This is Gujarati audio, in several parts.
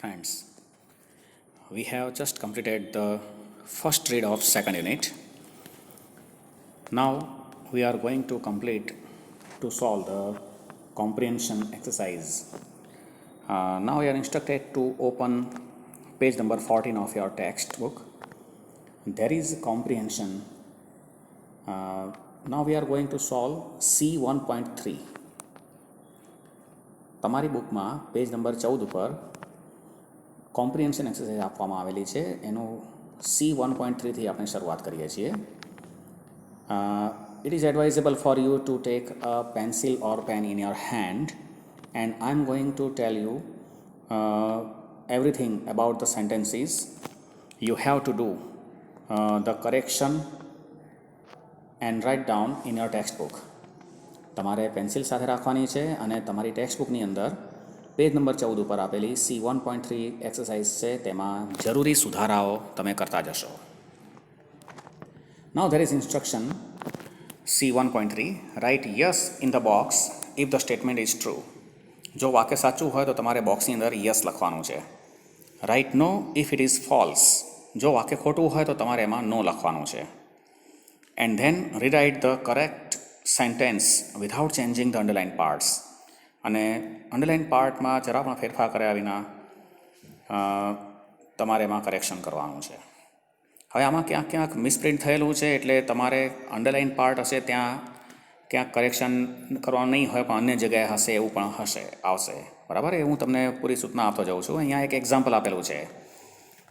Friends, we have just completed the first read of second unit. Now we are going to complete to solve the comprehension exercise. Now you are instructed to open page number 14 of your textbook. There is comprehension. Now we are going to solve C1.3. તમારી બુકમાં પેજ નંબર 14 ઉપર કોમ્પ્રિહેન્શન એક્સરસાઇઝ આપવામાં આવેલી છે. એનું C1.3થી આપણે શરૂઆત કરીએ છીએ. It is advisable for you to take a pencil or pen in your hand, and I'm going to tell you everything about the sentences. You have to do the correction and write down in your textbook. તમારે પેન્સિલ સાથે રાખવાની છે અને તમારી ટેક્સ્ટબુકની અંદર પેજ નંબર 14 ઉપર આપેલી C1.3 એક્સરસાઇઝ છે, તેમાં જરૂરી સુધારાઓ તમે કરતા જશો. Now there is instruction C1.3. Write yes in the box if the statement is true. જો વાક્ય સાચું હોય તો તમારે બોક્સની અંદર યસ લખવાનું છે. Write no if it is false. જો વાક્ય ખોટું હોય તો તમારે એમાં નો લખવાનું છે. And then rewrite the correct sentence without changing the underlined parts. અને અંડરલાઇન પાર્ટમાં જરા પણ ફેરફાર કર્યા વિના તમારે એમાં કરેક્શન કરવાનું છે. હવે આમાં ક્યાંક ક્યાંક મિસપ્રિન્ટ થયેલું છે, એટલે તમારે અંડરલાઇન પાર્ટ હશે ત્યાં ક્યાંક કરેક્શન કરવાનું નહીં હોય, પણ અન્ય જગ્યાએ હશે એવું પણ આવશે. બરાબર, એ હું તમને પૂરી સૂચના આપતો જાઉં છું. અહીંયા એક એક્ઝામ્પલ આપેલું છે.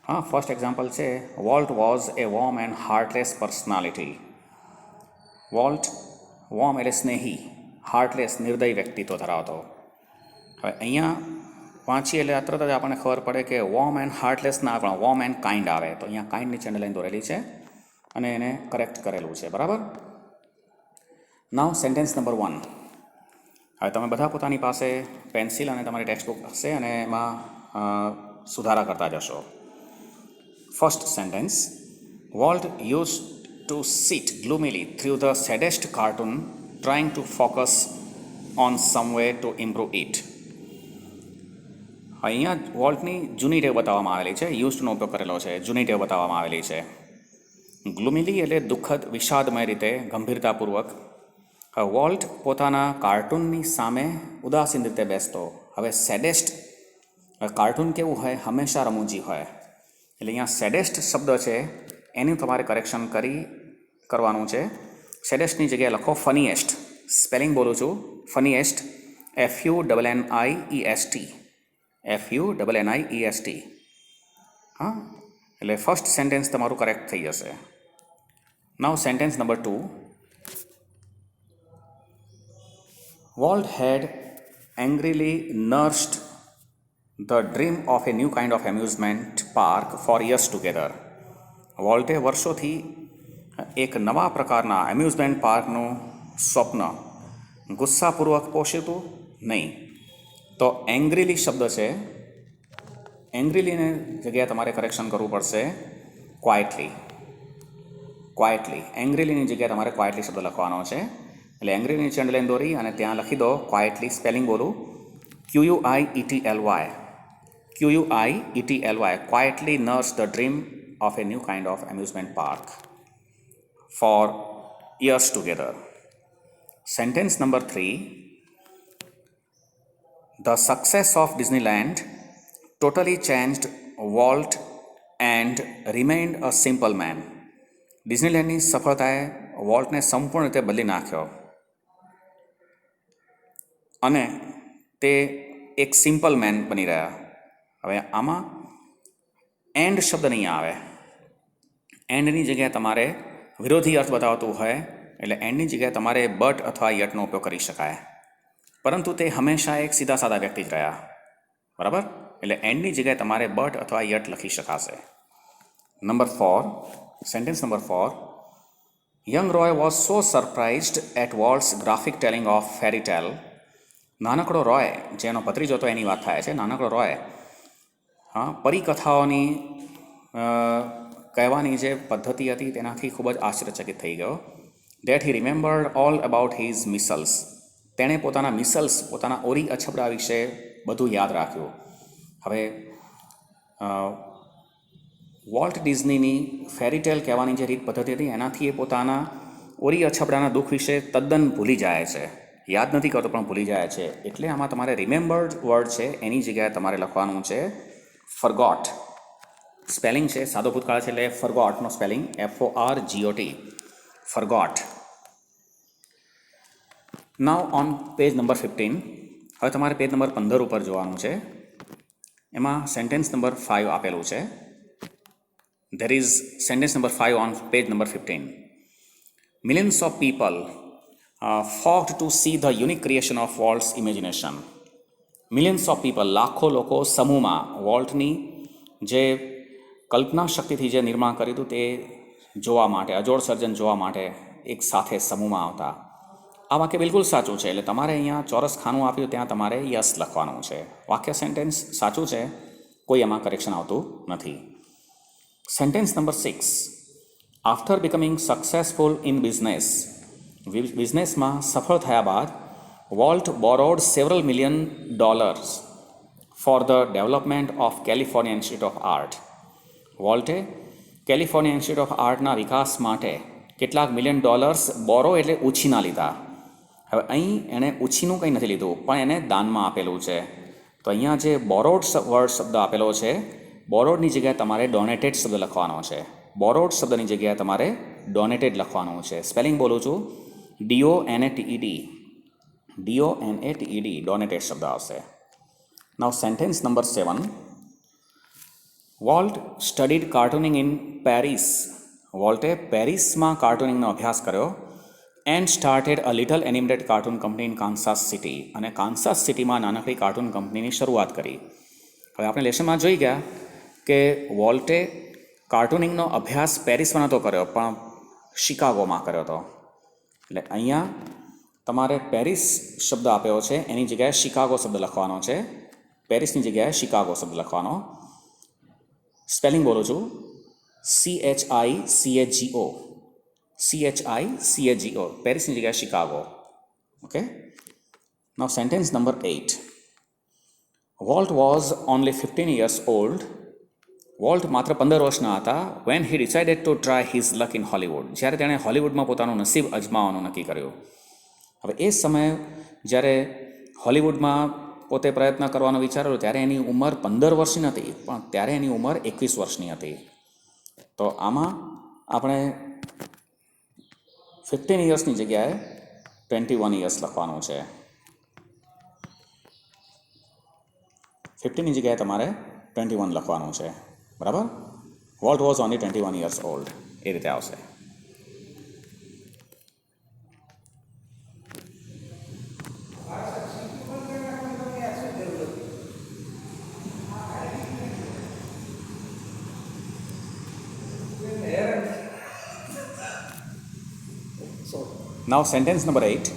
હા, ફર્સ્ટ એક્ઝામ્પલ છે, Walt was a warm and heartless personality. Walt warm એટલે સ્નેહી, હાર્ટલેસ નિર્દય વ્યક્તિત્વ ધરાવતો. હવે અહીંયા વાંચીએ એટલે તરત જ આપણને ખબર પડે કે વોર્મ એન્ડ હાર્ટલેસ ના પણ વોર્મ એન્ડ કાઇન્ડ આવે. તો અહીંયા કાઇન્ડની અંડરલાઇન દોરેલી છે અને એને કરેક્ટ કરેલું છે. બરાબર. નાઉ સેન્ટેન્સ નંબર 1. હવે તમે બધા પોતાની પાસે પેન્સિલ અને તમારી ટેક્સ્ટબુક હશે અને એમાં સુધારા કરતા જશો. First sentence, volt use to sit gloomily through the saddest cartoon, trying to focus on some way to improve it. અહીંયા વોલ્ટની જૂની ટેવ બતાવવામાં આવેલી છે. યુઝનો ઉપયોગ કરેલો છે, જૂની ટેવ બતાવવામાં આવેલી છે. ગ્લુમિલી એટલે દુઃખદ, વિષાદમય રીતે, ગંભીરતાપૂર્વક. હવે વોલ્ટ પોતાના કાર્ટૂનની સામે ઉદાસીન રીતે બેસતો. હવે સેડેસ્ટ, કાર્ટૂન કેવું હોય, હંમેશા રમૂજી હોય, એટલે અહીંયા સેડેસ્ટ શબ્દ છે એનું તમારે કરેક્શન કરવાનું છે. સેડેસ્ટની જગ્યાએ લખો ફનીએસ્ટ. સ્પેલિંગ બોલું છું, ફનીએસ્ટ, FUNNIEST. FUNNIEST. હા, એટલે ફર્સ્ટ સેન્ટેન્સ તમારું કરેક્ટ થઈ જશે. Now sentence number 2. Walt had angrily nursed the dream of a new kind of amusement park for years together. વોલ્ટે વર્ષોથી એક નવા પ્રકારના એમ્યુઝમેન્ટ પાર્કનું સ્વપ્ન ગુસ્સાપૂર્વક પોષ્યું નહીં. તો એંગ્રીલી શબ્દ છે, એંગ્રીલીની જગ્યાએ તમારે કરેક્શન કરવું પડશે ક્વાઇટલી. ક્વાઇટલી, એંગ્રીલીની જગ્યાએ તમારે ક્વાઇટલી શબ્દ લખવાનો છે. એટલે એંગ્રીલીની અંડરલાઇન દોરી અને ત્યાં લખી દો ક્વાઇટલી. સ્પેલિંગ બોલું, QUIETLY. QUIETLY. Quietly nurse the dream of a new kind of amusement park for years together. Sentence number 3. The success of Disneyland totally changed Walt and remained a simple man. ડિઝનીલેન્ડની સફળતાએ વોલ્ટને સંપૂર્ણ રીતે બદલી નાખ્યો અને તે એક સિમ્પલ મેન બની રહ્યા. હવે આમાં એન્ડ શબ્દ નહીં આવે. એન્ડની જગ્યાએ તમારે વિરોધી અર્થ બતાવતું હોય એટલે એન્ડની જગ્યાએ તમારે બટ અથવા યટનો ઉપયોગ કરી શકાય, પરંતુ તે હંમેશા એક સીધા સાદા વ્યક્તિ જ રહ્યા. બરાબર, એટલે એન્ડની જગ્યાએ તમારે બટ અથવા યટ લખી શકાશે. Number 4. Sentence number 4. Young Roy was so surprised at Walt's graphic telling of fairy tale. નાનકડો રોય, જેનો ભત્રીજો તો એની વાત થાય છે, નાનકડો રોય પરિકથાઓની કહેવાની જે પદ્ધતિ હતી તેનાથી ખૂબ જ આશ્ચર્યચકિત થઈ ગયો. That he remembered all about his measles. તેણે પોતાના મિસલ્સ, પોતાના ઓરી અછબડા વિશે બધું યાદ રાખ્યું. હવે વોલ્ટ ડિઝનીની ફેરીટેલ કહેવાની જે રીત પદ્ધતિ હતી એનાથી એ પોતાના ઓરી અછબડાના દુઃખ વિશે તદ્દન ભૂલી જાય છે, યાદ નથી કરતો પણ ભૂલી જાય છે. એટલે આમાં તમારે રિમેમ્બર્ડ વર્ડ છે એની જગ્યાએ તમારે લખવાનું છે ફરગોટ. સ્પેલિંગ છે સાદો ભૂતકાળ છે એટલે ફરગોટનો spelling FORGOT, forgot. Now on page number 15. હવે તમારે પેજ નંબર 15 ઉપર જોવાનું છે. એમાં સેન્ટેન્સ નંબર 5 આપેલું છે. There is sentence number 5 on page number 15. Millions of people flocked to see the unique creation of Walt's imagination. Millions of people, લાખો લોકો સમૂહમાં વોલ્ટની જે કલ્પના શક્તિથી જે નિર્માણ કર્યું હતું તે જોવા માટે, અજોડ સર્જન જોવા માટે એક સાથે સમૂહમાં આવતા. આ વાક્ય બિલકુલ સાચું છે એટલે તમારે અહીંયા ચોરસ ખાનું આપ્યું ત્યાં તમારે યસ લખવાનું છે. વાક્ય સેન્ટેન્સ સાચું છે, કોઈ એમાં કરેક્શન આવતું નથી. Sentence number 6. After becoming successful in બિઝનેસમાં સફળ થયા બાદ Walt borrowed several $million for the development of California Institute of Art. વોલ્ટે કેલિફોર્નિયા ઇન્સ્ટિટ્યૂટ ઓફ આર્ટના વિકાસ માટે કેટલાક $1 million બોરો એટલે ઉછીના લીધા. હવે અહીં એણે ઉછીનું કંઈ નથી લીધું પણ એને દાનમાં આપેલું છે. તો અહીંયા જે બોરોડ વર્ડ શબ્દ આપેલો છે, બોરોડની જગ્યાએ તમારે ડોનેટેડ શબ્દ લખવાનો છે. બોરોડ શબ્દની જગ્યાએ તમારે ડોનેટેડ લખવાનું છે. સ્પેલિંગ બોલું છું, DONATED, ડોનેટેડ શબ્દ આવશે. Now sentence number 7. Walt studied cartooning in Paris. વોલ્ટે પેરિસમાં કાર્ટૂનિંગનો અભ્યાસ કર્યો. And started a little animated cartoon company in Kansas City. અને કાન્સાસ સિટીમાં નાનકડી કાર્ટૂન કંપનીની શરૂઆત કરી. હવે આપણે લેશનમાં જોઈ ગયા કે વોલ્ટે કાર્ટૂનિંગનો અભ્યાસ પેરિસમાં નહોતો કર્યો પણ શિકાગોમાં કર્યો હતો. એટલે અહીંયા તમારે પેરિસ શબ્દ આપ્યો છે એની જગ્યાએ શિકાગો શબ્દ લખવાનો છે. પેરિસની જગ્યાએ શિકાગો શબ્દ લખવાનો. સ્પેલિંગ બોલું છું, CHICAGO, પેરિસની જગ્યાએ Chicago. Okay. Now sentence number 8. Volt was only 15 years old. Volt માત્ર 15 વર્ષના હતા when he decided to try his luck in Hollywood. જ્યારે તેણે હોલિવૂડમાં પોતાનું નસીબ અજમાવવાનું નક્કી કર્યું. હવે એ સમયે જ્યારે હોલિવૂડમાં પોતે પ્રયત્ન કરવાનો વિચારેલો ત્યારે એની ઉંમર 15 વર્ષની નથી પણ ત્યારે એની ઉંમર 21 વર્ષની હતી. તો આમાં આપણે 15 yearsની જગ્યાએ 21 years લખવાનું છે. 15ની જગ્યાએ તમારે 21 લખવાનું છે. બરાબર. Volt was only 21 years old, એ રીતે આવશે. Now sentence number 8.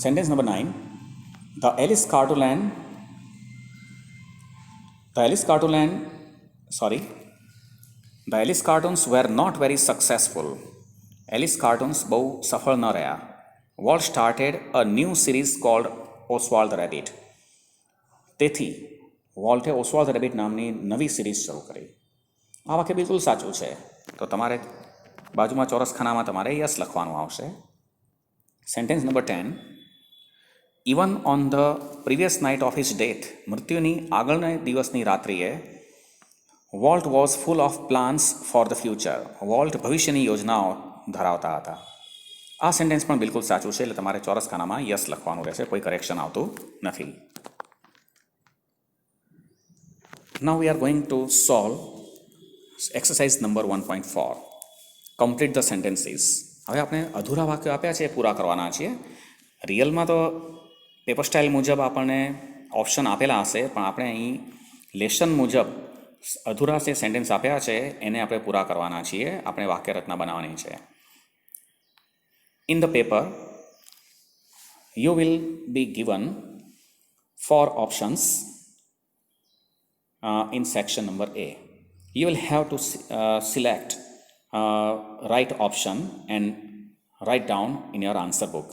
Sentence number 9. The Alice cartoons were not very successful. Alice cartoons બહુ સફળ ન રહ્યા. Walt started a new series called Oswald the Rabbit. તેથી વોલ્ટે ઓસ્વાલ્ડ ધ રેબિટ નામની નવી સિરીઝ શરૂ કરી. આ વાક્ય બિલકુલ સાચું છે. તો તમારે બાજુમાં ચોરસ ખાનામાં તમારે યસ લખવાનું આવશે. Sentence number 10. Even on the previous night of his death, મૃત્યુની આગળના દિવસની રાત્રિએ Walt was full of plans for the future. Walt ભવિષ્યની યોજનાઓ ધરાવતા હતા. આ સેન્ટેન્સ પણ બિલકુલ સાચું છે એટલે તમારે ચોરસ ખાનામાં યસ લખવાનું રહેશે, કોઈ કરેક્શન આવતું નથી. Now we are going to solve exercise number 1.4. Complete the sentences. હવે આપણે અધૂરા વાક્યો આપ્યા છે એ પૂરા કરવાના છીએ. રિયલમાં તો પેપર સ્ટાઇલ મુજબ આપણને ઓપ્શન આપેલા હશે પણ આપણે અહીં લેશન મુજબ અધૂરા જે સેન્ટેન્સ આપ્યા છે એને આપણે પૂરા કરવાના છીએ. આપણે વાક્યરચના બનાવવાની છે. In the paper you will be given 4 options in section number A. You will have to select right option and write down in your answer book.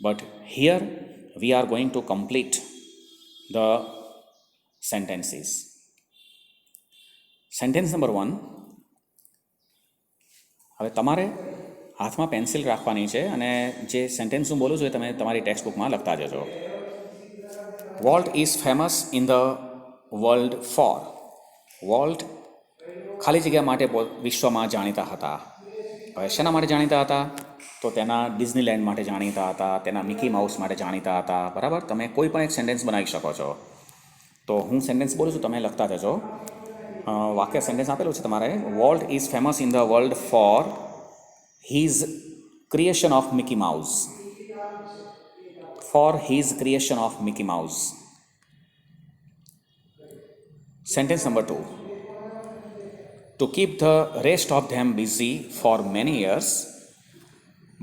But here we are going to complete the sentences. Sentence number 1. હવે તમારે હાથમાં પેન્સિલ રાખવાની છે અને જે સેન્ટેન્સ હું બોલું છું એ તમે તમારી ટેક્સ્ટ બુકમાં લખતા જજો. Walt is famous in the world for. Walt ખાલી જગ્યા માટે વિશ્વમાં જાણીતા હતા. હવે શેના માટે જાણીતા હતા? તો તેના ડિઝનીલેન્ડ માટે જાણીતા હતા, તેના મિકી માઉસ માટે જાણીતા હતા. બરાબર, તમે કોઈ પણ એક સેન્ટેન્સ બનાવી શકો છો. તો હું સેન્ટેન્સ બોલું છું, તમે લખતા જજો. વાક્ય સેન્ટેન્સ આપેલું છે તમારે. Volt is famous in the world for his creation of Mickey mouse. For his creation of Mickey mouse. Sentence number 2. To keep the rest of them busy for many years.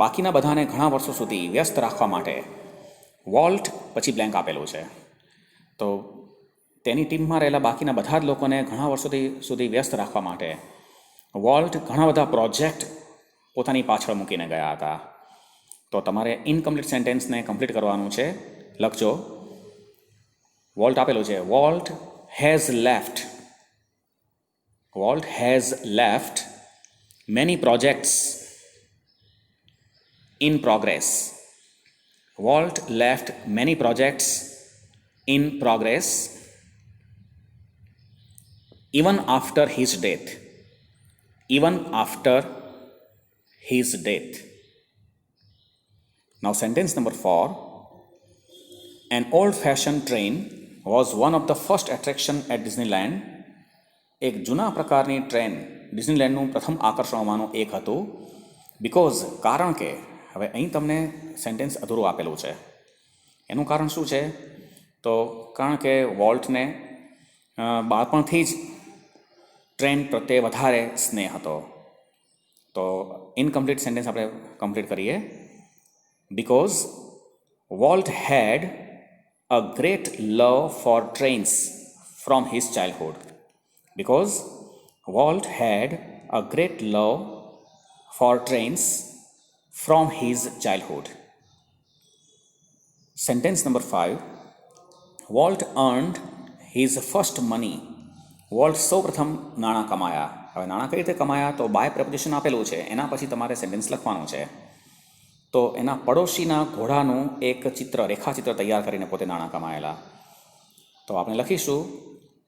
બાકીના બધાને ઘણા વર્ષો સુધી વ્યસ્ત રાખવા માટે વોલ્ટ પછી બ્લેન્ક આપેલું છે. તો તેની ટીમમાં રહેલા બાકીના બધા જ લોકોને ઘણા વર્ષો સુધી વ્યસ્ત રાખવા માટે વોલ્ટ ઘણા બધા પ્રોજેક્ટ પોતાની પાછળ મૂકીને ગયા હતા. તો તમારે ઇનકમ્પ્લીટ સેન્ટેન્સને કમ્પ્લીટ કરવાનું છે. લખજો. વોલ્ટ આપેલું છે. Volt has left. Volt has left many projects in progress. Walt left many projects in progress even after his death. Even after his death. Now sentence number 4. An old-fashioned train was one of the first attraction at Disneyland. એક જૂના પ્રકારની ટ્રેન ડિઝનીલેન્ડનું પ્રથમ આકર્ષણમાંનું એક હતું. બિકોઝ કારણ કે, હવે અહીં તમને સેન્ટેન્સ અધૂરું આપેલું છે. એનું કારણ શું છે? તો કારણ કે વોલ્ટને બાળપણથી જ ટ્રેન પ્રત્યે વધારે સ્નેહ હતો. તો ઇનકમ્પ્લીટ સેન્ટેન્સ આપણે કમ્પ્લીટ કરીએ. Because Walt had a great love for trains from his childhood. Because Walt had a great love for trains from his childhood. Sentence number 5. Walt earned his first money. Walt સૌપ્રથમ નાણાં કમાયા. હવે નાણાં કઈ રીતે કમાયા? તો બાય પ્રપોઝિશન આપેલું છે, એના પછી તમારે સેન્ટેન્સ લખવાનું છે. તો એના પડોશીના ઘોડાનું એક રેખાચિત્ર તૈયાર કરીને પોતે નાણાં કમાયેલા. તો આપણે લખીશું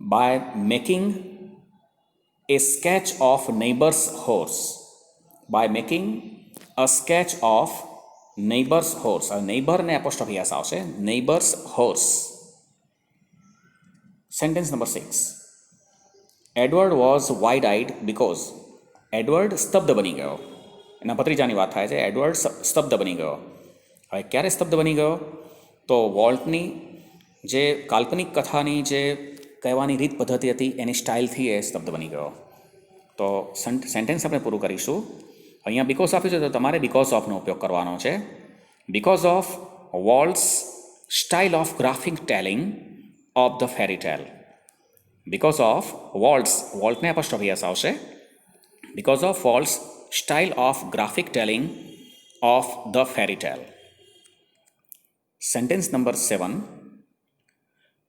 by making a sketch of neighbor's horse. By making a sketch of neighbor's horse. Neighbor ને apostrophe s આવશે. Neighbor's horse. Sentence number 6. Edward was wide-eyed because Edward સ્તબ્ધ બની ગયો. એના ભત્રીજાની વાત થાય છે. એડવર્ડ સ્તબ્ધ બની ગયો. હવે ક્યારે સ્તબ્ધ બની ગયો? તો વોલ્ટની જે કાલ્પનિક કથાની જે કહેવાની રીત પદ્ધતિ હતી એની સ્ટાઇલથી એ સ્તબ્ધ બની ગયો. તો સેન્ટેન્સ આપણે પૂરું કરીશું. અહીંયા બિકોઝ આપ્યું છે તો તમારે બિકોઝ ઓફનો ઉપયોગ કરવાનો છે. Because of Walt's style of graphic telling of the fairy tale. Because of વોલ્ટને એપોસ્ટ્રોફી એસ આવશે. Because of Walt's style of graphic telling of the fairy tale. Sentence number 7.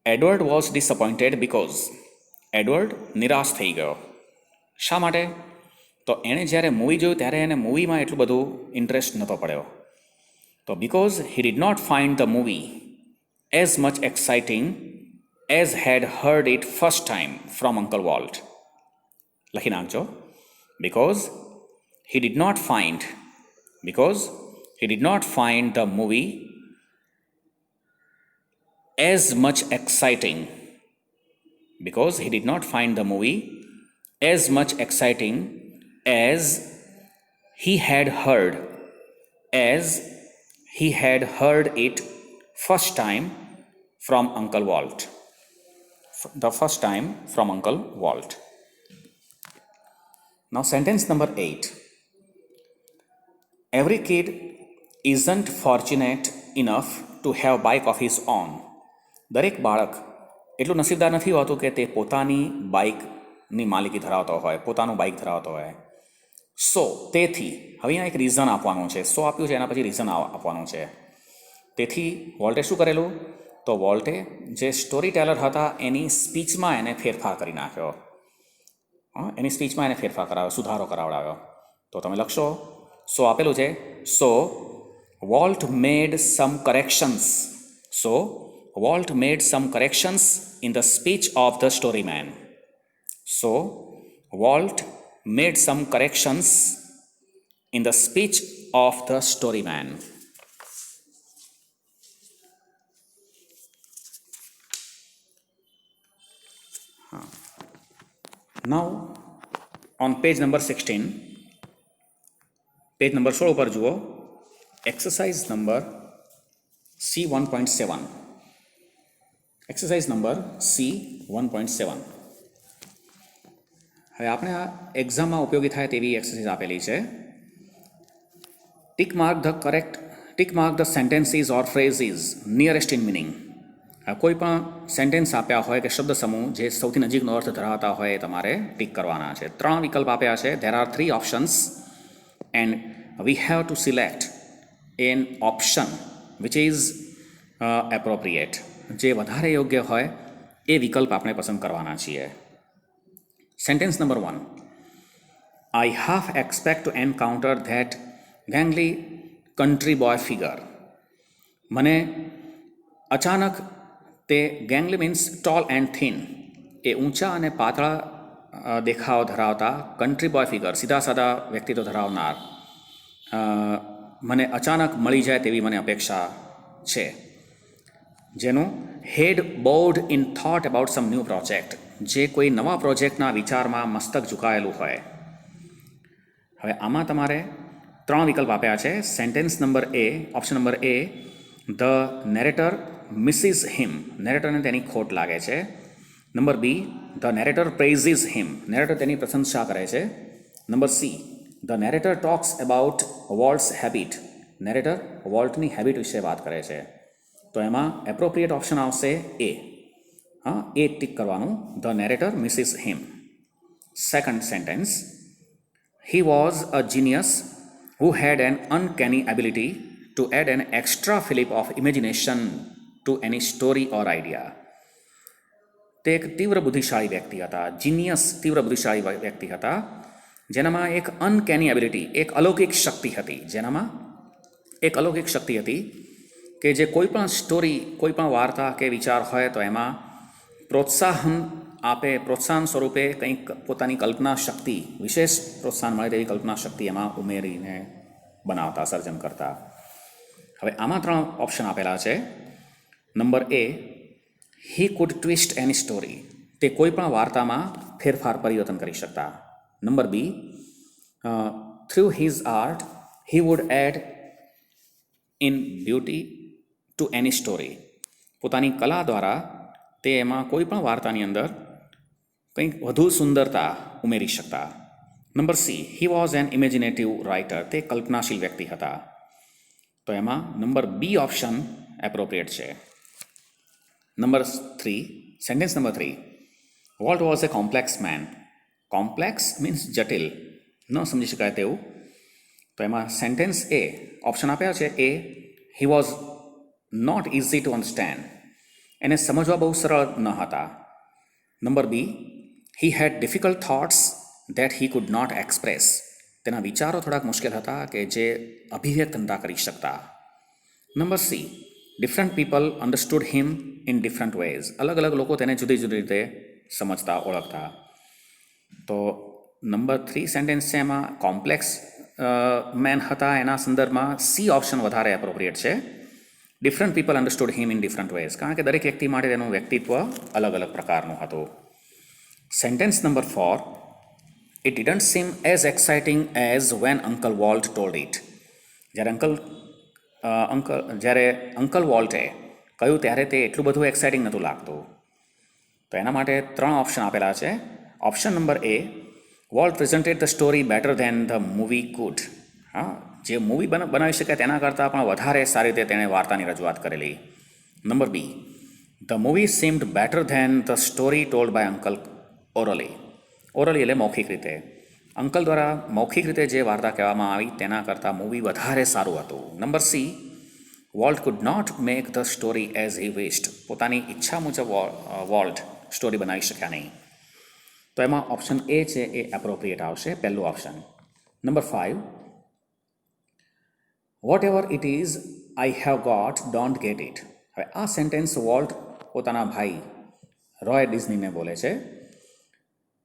Edward was disappointed because Edward નિરાશ થઈ ગયો. શા માટે? તો એણે જ્યારે મૂવી જોયું ત્યારે એને મૂવીમાં એટલું બધું ઇન્ટરેસ્ટ નહોતો પડ્યો. તો because he did not find the movie as much exciting as had heard it first time from uncle Walt. લખી નાખજો. Because he did not find the movie as much exciting. Because he did not find the movie as much exciting as he had heard it first time from Uncle Walt. The first time from Uncle Walt. Now sentence number 8. Every kid isn't fortunate enough to have bike of his own. દરેક બાળક એટલું નસીબદાર નથી હોતું કે તે પોતાની બાઇકની માલિકી ધરાવતો હોય, પોતાનું બાઇક ધરાવતો હોય. સો તેથી હવે અહીંયા એક રીઝન આપવાનું છે. સો આપ્યું છે, એના પછી રીઝન આપવાનું છે. તેથી વોલ્ટે શું કરેલું? તો વોલ્ટે જે સ્ટોરી ટેલર હતા એની સ્પીચમાં એને ફેરફાર કરી નાખ્યો. એની સ્પીચમાં એને ફેરફાર કરાવ્યો, સુધારો કરાવડાવ્યો. તો તમે લખશો. સો આપેલું છે. So Walt made some corrections. So Walt made some corrections in the speech of the story man. So Walt made some corrections in the speech of the storyman. Now on page number 16, page number 16 પર જુઓ, exercise number C1.7. exercise number C1.7. હવે આપણે આ એક્ઝામમાં ઉપયોગી થાય તેવી એક્સરસાઇઝ આપેલી છે. Tick mark the sentences or phrases nearest in meaning. કોઈ પણ સેન્ટેન્સ આપ્યા હોય કે શબ્દ સમૂહ જે સૌથી નજીકનો અર્થ ધરાવતા હોય એ તમારે ટિક કરવાના છે. 3 વિકલ્પ આપ્યા છે. There are 3 options and we have to select N option which is appropriate. જે વધારે યોગ્ય હોય એ વિકલ્પ આપણે પસંદ કરવાના છીએ. Sentence number 1. I half expect to encounter that gangly country boy figure. મને અચાનક તે ગેંગલી મીન્સ ટોલ એન્ડ થીન, એ ઊંચા અને પાતળા દેખાવ ધરાવતા કન્ટ્રી બોય ફિગર, સીધા સાદા વ્યક્તિત્વ ધરાવનાર મને અચાનક મળી જાય તેવી મને અપેક્ષા છે. જેનું had bored in thought about some new project, જે કોઈ નવા પ્રોજેક્ટના વિચારમાં મસ્તક ઝુકાયેલું હોય. હવે આમાં તમારે 3 વિકલ્પ આપ્યા છે. Sentence number A, option number A, the narrator misses him, નેરેટરને તેની ખોટ લાગે છે. Number B, the narrator praises him, narrator તેની પ્રશંસા કરે છે. Number C, the narrator talks about Walt's habit, narrator વોલ્ટની હેબિટ વિશે વાત કરે છે. તો એમાં એપ્રોપ્રિએટ ઓપ્શન આવશે એ. એ ટિક કરવાનું. The narrator misses him. Second sentence, he was a genius who had an uncanny ability to add an extra fillip of imagination to any story or idea. તે એક તીવ્ર બુદ્ધિશાળી વ્યક્તિ હતા. જીનિયસ, તીવ્ર બુદ્ધિશાળી વ્યક્તિ હતા, જેનામાં એક અનકેની એબિલિટી, એક અલૌકિક શક્તિ હતી. જેનામાં એક અલૌકિક શક્તિ હતી કે જે કોઈ પણ સ્ટોરી, કોઈ પણ વાર્તા કે વિચાર હોય તો એમાં પ્રોત્સાહન સ્વરૂપે કંઈક પોતાની કલ્પના શક્તિ, વિશેષ પ્રોત્સાહન મળે તેવી કલ્પના શક્તિ એમાં ઉમેરીને બનાવતા, સર્જન કરતા. હવે આમાં 3 ઓપ્શન આપેલા છે. Number A, he could twist any story, તે કોઈ પણ વાર્તામાં ફેરફાર પરિવર્તન કરી શકતા. Number B, through his art he would add in beauty to any story, પોતાની કલા દ્વારા તે એમાં કોઈ પણ વાર્તાની અંદર કંઈક વધુ સુંદરતા ઉમેરી શકતા. Number C, he was an imaginative writer, તે કલ્પનાશીલ વ્યક્તિ હતા. તો એમાં નંબર બી ઓપ્શન એપ્રોપ્રિએટ છે. Number 3, sentence number 3, Walt was a complex man. Complex means જટિલ, ન સમજી શકાય તેવું. તો એમાં સેન્ટેન્સ એ, ઓપ્શન આપ્યા છે A, he was not easy to understand, એને સમજવા બહુ સરળ ન હતા. Number B, he had difficult thoughts that he could not express, તેના વિચારો થોડાક મુશ્કેલ હતા કે જે અભિવ્યક્ત નહોતા કરી શકતા. Number C, different people understood him in different ways, અલગ અલગ લોકો તેને જુદી જુદી રીતે સમજતા, ઓળખતા. તો નંબર 3 સેન્ટેન્સ છે એમાં કોમ્પ્લેક્સ મેન હતા, એના સંદર્ભમાં સી ઓપ્શન વધારે એપ્રોપ્રિએટ છે. Different people understood him in different ways, કારણ કે દરેક વ્યક્તિ માટે તેનું વ્યક્તિત્વ અલગ અલગ પ્રકારનું હતું. Sentence number 4, it didn't seem as exciting as when uncle Walt told it. જ્યારે અંકલ વોલ્ટે કહ્યું ત્યારે તે એટલું બધું એક્સાઇટિંગ નહોતું લાગતું. તો એના માટે 3 ઓપ્શન આપેલા છે. Option number A, Walt presented the story better than the movie could. જે મૂવી બનાવી શકે તેના કરતાં પણ વધારે સારી રીતે તેણે વાર્તાની રજૂઆત કરેલી. Number B, the movie seemed better than the story told by uncle orally. Orally એટલે મૌખિક રીતે. અંકલ દ્વારા મૌખિક રીતે જે વાર્તા કહેવામાં આવી તેના કરતાં મૂવી વધારે સારું હતું. Number C, Walt could not make the story as he wished. પોતાની ઈચ્છા મુજબ વોલ્ટ સ્ટોરી બનાવી શક્યા નહીં. તો એમાં ઓપ્શન એ છે એ એપ્રોપ્રિએટ આવશે, પહેલું option. Number 5, whatever it is I have got don't get it. હવે આ સેન્ટેન્સ વોલ્ટ પોતાના ભાઈ રોય ડિઝનીને બોલે છે.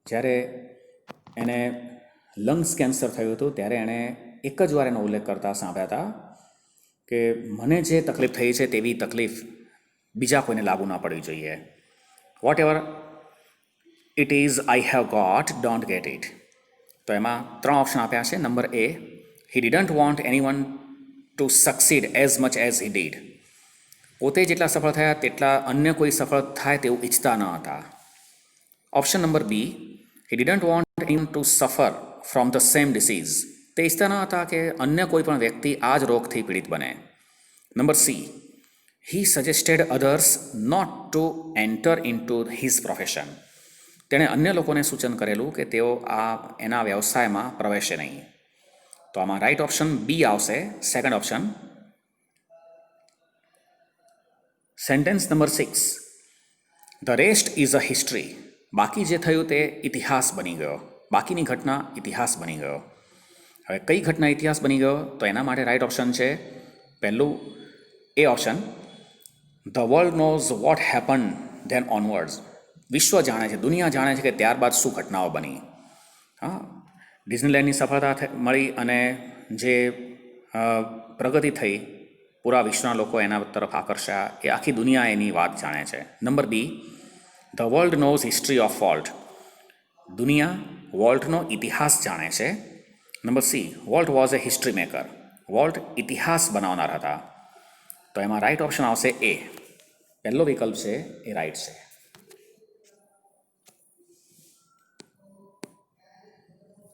જ્યારે એને લંગ્સ કેન્સર થયું હતું ત્યારે એણે એક જ વાર એનો ઉલ્લેખ કરતા સાંભળ્યા હતા કે મને જે તકલીફ થઈ છે તેવી તકલીફ બીજા કોઈને લાગુ ના પડવી જોઈએ. Whatever it is I have got don't get it. તો એમાં 3 ઓપ્શન આપ્યા છે. Number A, he didn't want anyone to succeed as much as he did. પોતે જેટલા સફળ થયા તેટલા અન્ય કોઈ સફળ થાય તેવું ઈચ્છતા ન હતા. Option number B, he didn't want anyone to suffer from the same disease. તે ઈચ્છતા ન હતા કે અન્ય કોઈ પણ વ્યક્તિ આ જ રોગથી પીડિત બને. Number C, he suggested others not to enter in to his profession. તેણે અન્ય લોકોને સૂચન કરેલું કે તેઓ એના વ્યવસાયમાં પ્રવેશે નહીં. તો આમાં રાઈટ ઓપ્શન બી આવશે, second option. Sentence number 6, the rest is a history. બાકી જે થયું તે ઇતિહાસ બની ગયો. બાકીની ઘટના ઇતિહાસ બની ગયો. હવે કઈ ઘટના ઇતિહાસ બની ગયો? તો એના માટે રાઈટ ઓપ્શન છે પહેલું A option, the world knows what happen then onwards. વિશ્વ જાણે છે, દુનિયા જાણે છે કે ત્યારબાદ શું ઘટનાઓ બની. હા, ડિઝનીલેન્ડની સફળતા મળી અને જે પ્રગતિ થઈ, પૂરા વિશ્વના લોકો એના તરફ આકર્ષાયા, એ આખી દુનિયા એની વાત જાણે છે. Number B, the world knows history of Walt. દુનિયા વોલ્ટનો ઇતિહાસ જાણે છે. Number C, Walt was a history maker. વોલ્ટ ઇતિહાસ બનાવનાર હતા. તો એમાં રાઈટ ઓપ્શન આવશે એ. પહેલો વિકલ્પ છે એ રાઈટ છે.